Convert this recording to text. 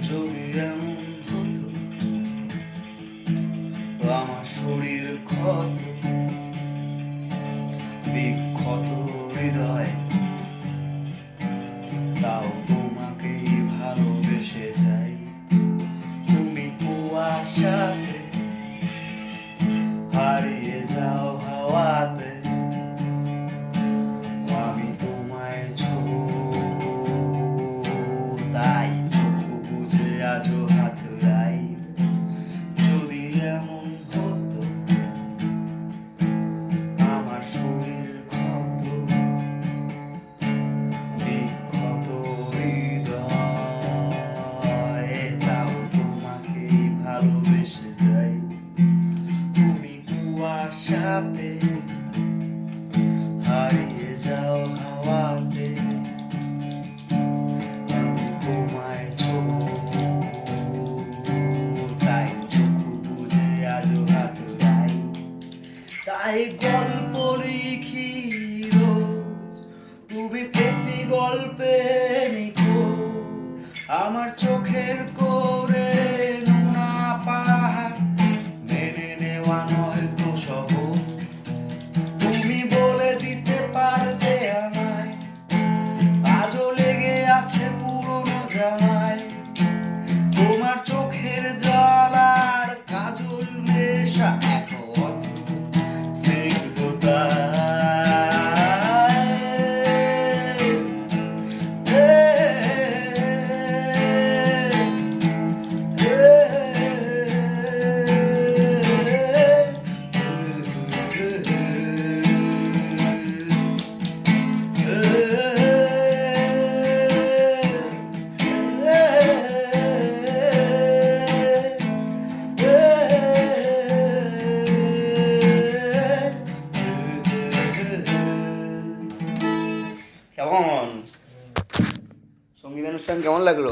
যদি এমন হতো আমার শরীর ক্ষত বিক্ষত হৃদয়, তাও তোমাকেই ভালোবেসে যাই। তুমি কুয়াশাতে হারিয়ে যাও হাওয়াতে, আমি তোমায় তাই চোখ বুঝে আজও হাতড়াই। যদি এমন হতো আমার শরীর ক্ষত বিক্ষত হৃদয়, তাও তোমাকেই ভালোবেসে যাই। তুমি কুয়াশাতে হারিয়ে যাও হাওয়াতে, আমি তোমায় তাই চোখ বুঝে আজও হাতড়াই। তাই গল্প লিখি রোজ, তুমি প্রতি গল্পে নিখোঁজ। আমার চোখের করে নোনা পাহাড় মেনে নেওয়া নয় তো সহজ। তুমি বলে দিতে পারবে আমায় আজও লেগে আছে পুরনো জামায়। তোমার চোখের জল আর কাজল মেশা এক অদ্ভুত স্নিগ্ধতায়। কেমন সঙ্গীত অনুষ্ঠান কেমন লাগলো?